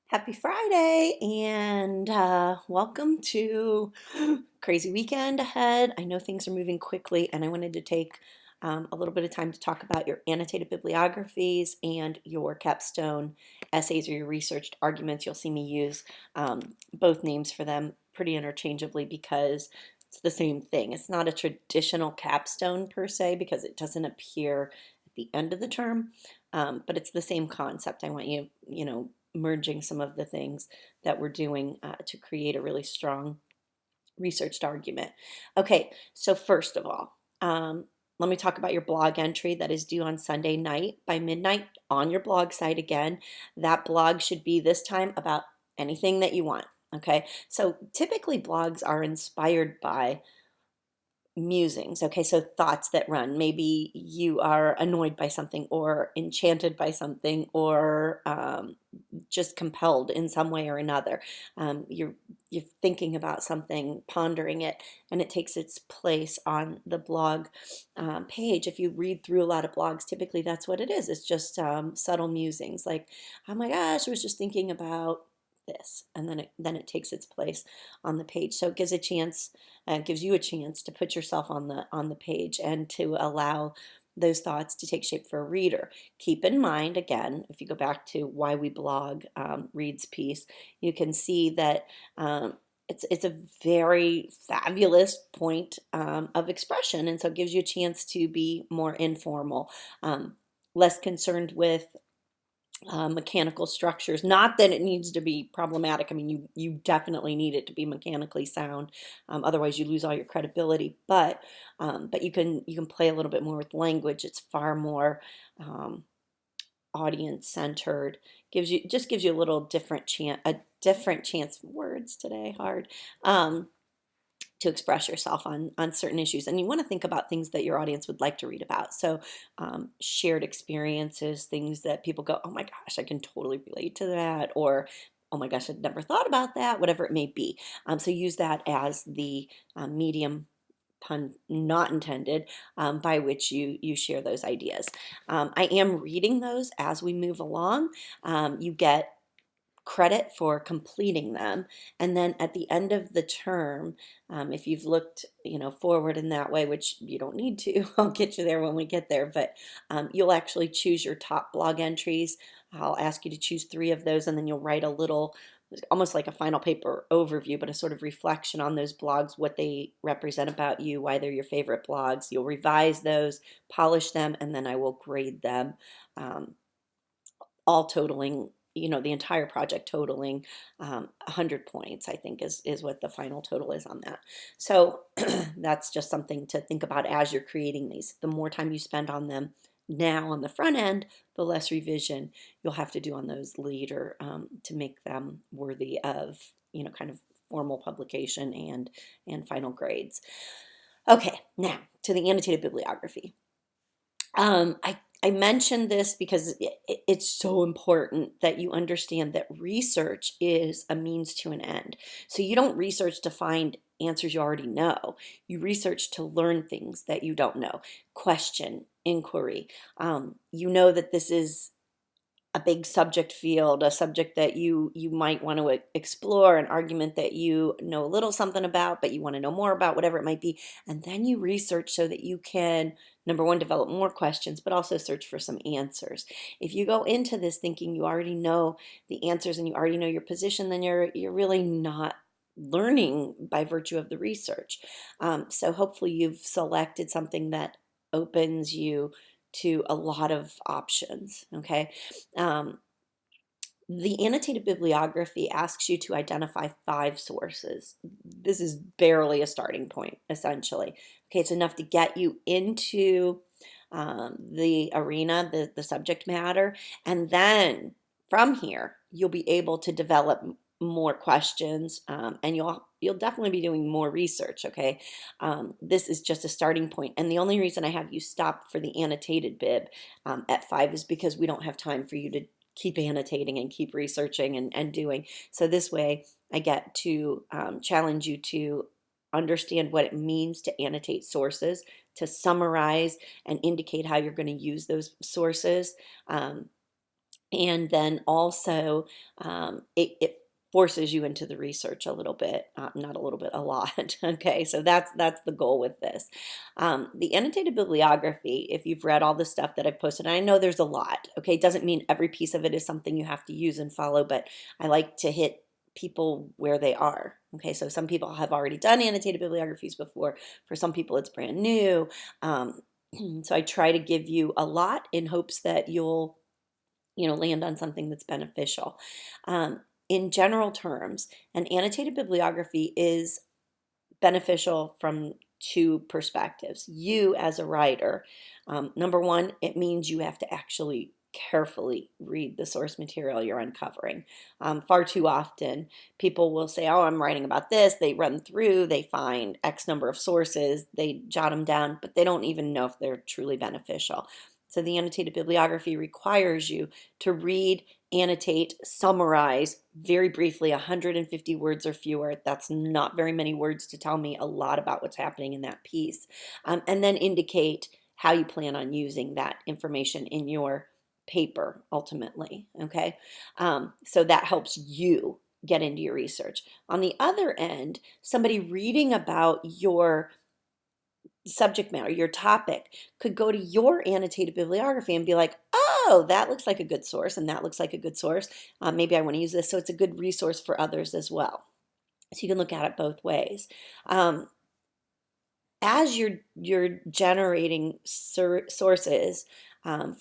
Happy Friday and welcome to crazy weekend ahead. I know things are moving quickly, and I wanted to take a little bit of time to talk about your annotated bibliographies and your capstone essays or your researched arguments. You'll see me use both names for them pretty interchangeably because it's the same thing. It's not a traditional capstone per se because it doesn't appear at the end of the term, but it's the same concept. I want you merging some of the things that we're doing to create a really strong researched argument. Okay, so first of all, let me talk about your blog entry that is due on Sunday night by midnight on your blog site again. That blog should be this time about anything that you want. Okay, so typically blogs are inspired by musings. Okay, so thoughts that run. Maybe you are annoyed by something, or enchanted by something, or just compelled in some way or another. You're thinking about something, pondering it, and it takes its place on the blog page. If you read through a lot of blogs, typically that's what it is. It's just subtle musings, like, oh my gosh, I was just thinking about this, and then it takes its place on the page. So it gives you a chance to put yourself on the page and to allow those thoughts to take shape for a reader. Keep in mind, again, if you go back to why we blog, Reed's piece, you can see that it's a very fabulous point of expression, and so it gives you a chance to be more informal, less concerned with mechanical structures. Not that it needs to be problematic. I mean, you definitely need it to be mechanically sound. Otherwise, you lose all your credibility. But you can play a little bit more with language. It's far more audience centered. Gives you a little different chance. Words today hard. To express yourself on certain issues, and you want to think about things that your audience would like to read about. So shared experiences, things that people go, oh my gosh, I can totally relate to that, or oh my gosh, I'd never thought about that, whatever it may be. So use that as the medium, pun not intended, by which you share those ideas. I am reading those as we move along. You get credit for completing them, and then at the end of the term, if you've looked forward in that way, which you don't need to, I'll get you there when we get there, but you'll actually choose your top blog entries. I'll ask you to choose 3 of those, and then you'll write a little, almost like a final paper overview, but a sort of reflection on those blogs, what they represent about you, why they're your favorite blogs. You'll revise those, polish them, and then I will grade them, all totaling, the entire project totaling 100 points, I think is what the final total is on that. So that's just something to think about as you're creating these. The more time you spend on them now on the front end, the less revision you'll have to do on those later, to make them worthy of, kind of formal publication and final grades. Okay, now to the annotated bibliography. I mentioned this because it's so important that you understand that research is a means to an end. So you don't research to find answers you already know. You research to learn things that you don't know. Question, inquiry. You know that this is a big subject field, a subject that you might want to explore, an argument that you know a little something about, but you want to know more about, whatever it might be. And then you research so that you can, number one, develop more questions, but also search for some answers. If you go into this thinking you already know the answers and you already know your position, then you're really not learning by virtue of the research. So hopefully you've selected something that opens you to a lot of options. Okay. Um, the annotated bibliography asks you to identify 5 sources. This is barely a starting point, essentially. Okay, it's enough to get you into the arena, the subject matter, and then from here, you'll be able to develop more questions, and you'll definitely be doing more research. Okay, this is just a starting point, and the only reason I have you stop for the annotated bib at 5 is because we don't have time for you to keep annotating and keep researching and doing. So this way, I get to challenge you to understand what it means to annotate sources, to summarize and indicate how you're going to use those sources. And then also, it forces you into the research a little bit, not a little bit, a lot. Okay, so that's the goal with this. The annotated bibliography, if you've read all the stuff that I've posted, and I know there's a lot. Okay, it doesn't mean every piece of it is something you have to use and follow, but I like to hit people where they are. Okay, so some people have already done annotated bibliographies before. For some people, it's brand new. Um, so I try to give you a lot in hopes that you'll land on something that's beneficial. In general terms, an annotated bibliography is beneficial from two perspectives. You, as a writer, number one, it means you have to actually carefully read the source material you're uncovering. Far too often, people will say, "Oh, I'm writing about this." They run through, they find X number of sources, they jot them down, but they don't even know if they're truly beneficial. So the annotated bibliography requires you to read, annotate, summarize very briefly, 150 words or fewer. That's not very many words to tell me a lot about what's happening in that piece. And then indicate how you plan on using that information in your paper ultimately. Okay. So that helps you get into your research. On the other end, somebody reading about your subject matter, your topic, could go to your annotated bibliography and be like, oh, that looks like a good source, and that looks like a good source. Maybe I want to use this. So it's a good resource for others as well. So you can look at it both ways. As you're generating sources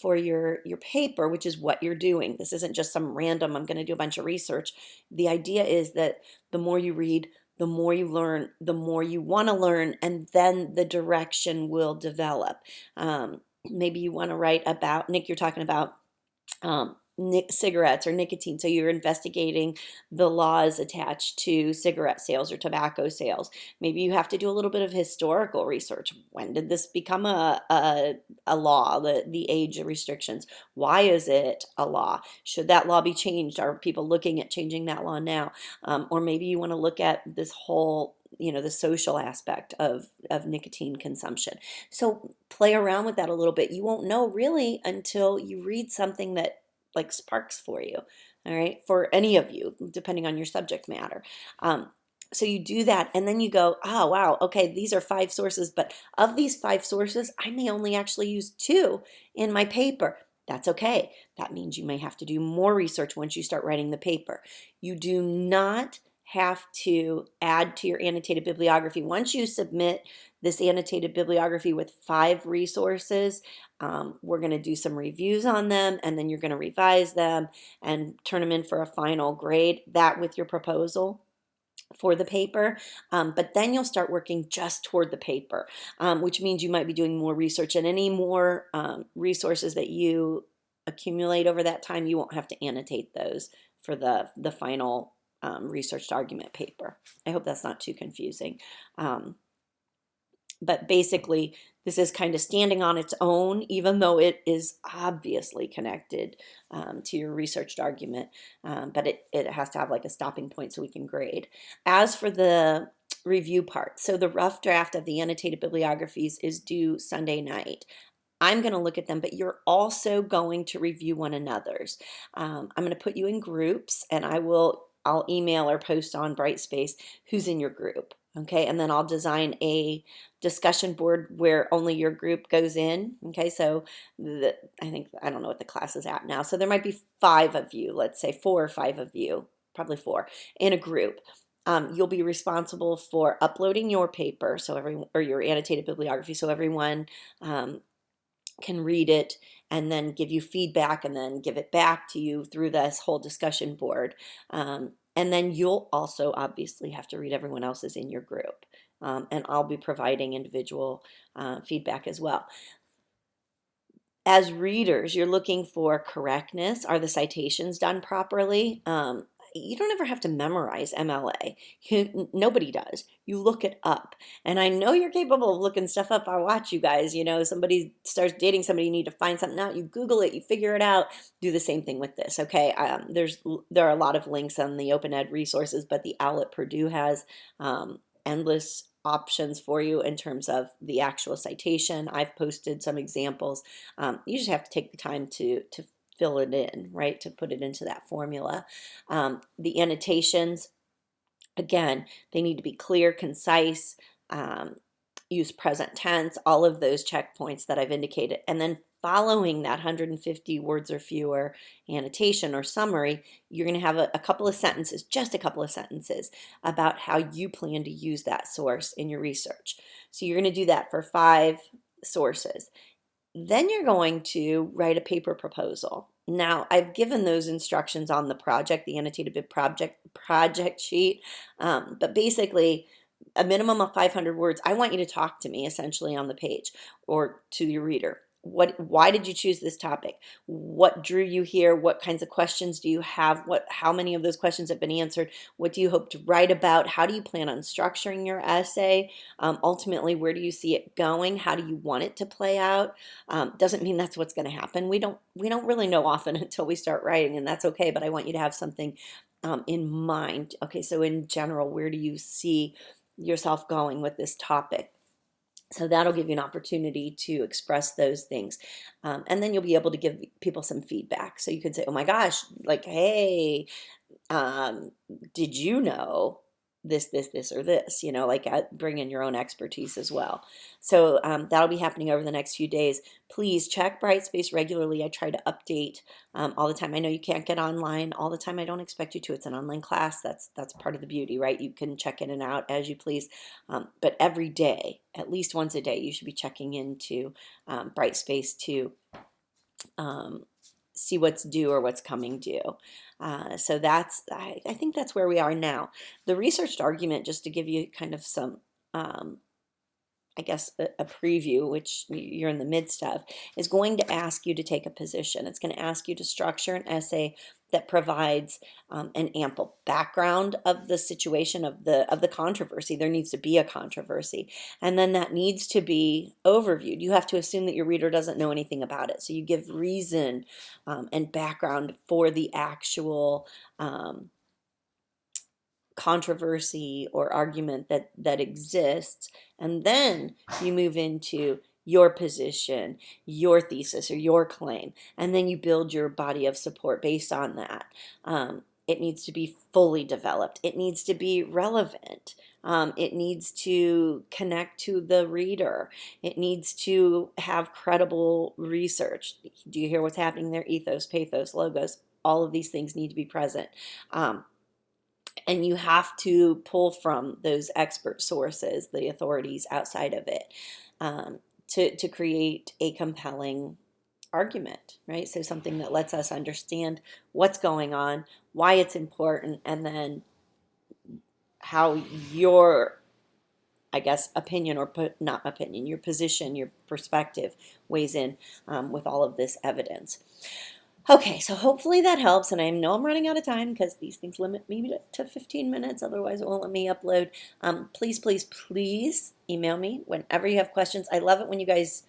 for your paper, which is what you're doing. This isn't just some random, I'm going to do a bunch of research. The idea is that the more you read, the more you learn, the more you want to learn, and then the direction will develop. Maybe you want to write about, Nick, you're talking about cigarettes or nicotine. So you're investigating the laws attached to cigarette sales or tobacco sales. Maybe you have to do a little bit of historical research. When did this become a law, the age of restrictions? Why is it a law? Should that law be changed? Are people looking at changing that law now? Or maybe you want to look at this whole the social aspect of nicotine consumption. So play around with that a little bit. You won't know really until you read something that like sparks for you, all right, for any of you, depending on your subject matter. So you do that, and then you go, oh, wow, okay, these are 5 sources, but of these 5 sources, I may only actually use 2 in my paper. That's okay. That means you may have to do more research once you start writing the paper. You do not have to add to your annotated bibliography. Once you submit this annotated bibliography with 5 resources, we're going to do some reviews on them, and then you're going to revise them and turn them in for a final grade, that with your proposal for the paper. But then you'll start working just toward the paper, which means you might be doing more research, and any more resources that you accumulate over that time, you won't have to annotate those for the final researched argument paper. I hope that's not too confusing. But basically, this is kind of standing on its own, even though it is obviously connected to your researched argument. But it has to have like a stopping point so we can grade. As for the review part, so the rough draft of the annotated bibliographies is due Sunday night. I'm going to look at them, but you're also going to review one another's. I'm going to put you in groups, and I'll email or post on Brightspace who's in your group. Okay, and then I'll design a discussion board where only your group goes in. Okay, so I don't know what the class is at now. So there might be 5 of you, let's say 4 or 5 of you, probably 4 in a group. You'll be responsible for uploading your paper, or your annotated bibliography, so everyone can read it and then give you feedback and then give it back to you through this whole discussion board. And then you'll also obviously have to read everyone else's in your group. And I'll be providing individual feedback as well. As readers, you're looking for correctness. Are the citations done properly? You don't ever have to memorize MLA. Nobody does. You look it up. And I know you're capable of looking stuff up. I watch you guys. Somebody starts dating somebody, you need to find something out. You Google it, you figure it out. Do the same thing with this, okay? There are a lot of links on the Open Ed resources, but the OWL at Purdue has endless options for you in terms of the actual citation. I've posted some examples. You just have to take the time to fill it in, right, to put it into that formula. The annotations, again, they need to be clear, concise, um, use present tense, all of those checkpoints that I've indicated. And then following that 150 words or fewer annotation or summary, you're going to have a couple of sentences, just a couple of sentences about how you plan to use that source in your research. So you're going to do that for 5 sources. Then you're going to write a paper proposal. Now, I've given those instructions on the project, the annotated bib project sheet, but basically a minimum of 500 words. I want you to talk to me essentially on the page or to your reader. Why did you choose this topic? What drew you here? What kinds of questions do you have? How many of those questions have been answered? What do you hope to write about? How do you plan on structuring your essay? Ultimately, where do you see it going? How do you want it to play out? Doesn't mean that's what's going to happen. We don't really know often until we start writing, and that's okay. But I want you to have something in mind. Okay, so in general, where do you see yourself going with this topic? So that'll give you an opportunity to express those things. And then you'll be able to give people some feedback. So you can say, oh my gosh, like, hey, um, did you know this, or this, like bring in your own expertise as well. So that'll be happening over the next few days. Please check Brightspace regularly. I try to update all the time. I know you can't get online all the time. I don't expect you to. It's an online class. That's part of the beauty, right? You can check in and out as you please. But every day, at least once a day, you should be checking into Brightspace to see what's due or what's coming due. So I think that's where we are now. The researched argument, just to give you kind of some, I guess, a preview, which you're in the midst of, is going to ask you to take a position. It's going to ask you to structure an essay that provides an ample background of the situation of the controversy. There needs to be a controversy, and then that needs to be overviewed. You have to assume that your reader doesn't know anything about it, so you give reason and background for the actual controversy or argument that exists, and then you move into your position, your thesis, or your claim, and then you build your body of support based on that. It needs to be fully developed. It needs to be relevant. It needs to connect to the reader. It needs to have credible research. Do you hear what's happening there? Ethos, pathos, logos, all of these things need to be present. And you have to pull from those expert sources, the authorities outside of it, to create a compelling argument, right? So something that lets us understand what's going on, why it's important, and then how your, I guess, opinion, or not opinion, your position, your perspective weighs in with all of this evidence. Okay, so hopefully that helps, and I know I'm running out of time because these things limit me to 15 minutes, otherwise it won't let me upload. Please, please, please email me whenever you have questions. I love it when you guys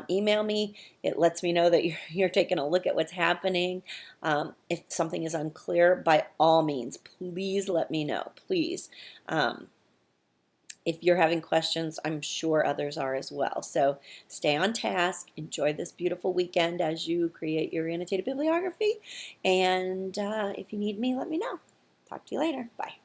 email me. It lets me know that you're taking a look at what's happening. If something is unclear, by all means, please let me know, please. If you're having questions, I'm sure others are as well. So stay on task. Enjoy this beautiful weekend as you create your annotated bibliography. And if you need me, let me know. Talk to you later. Bye.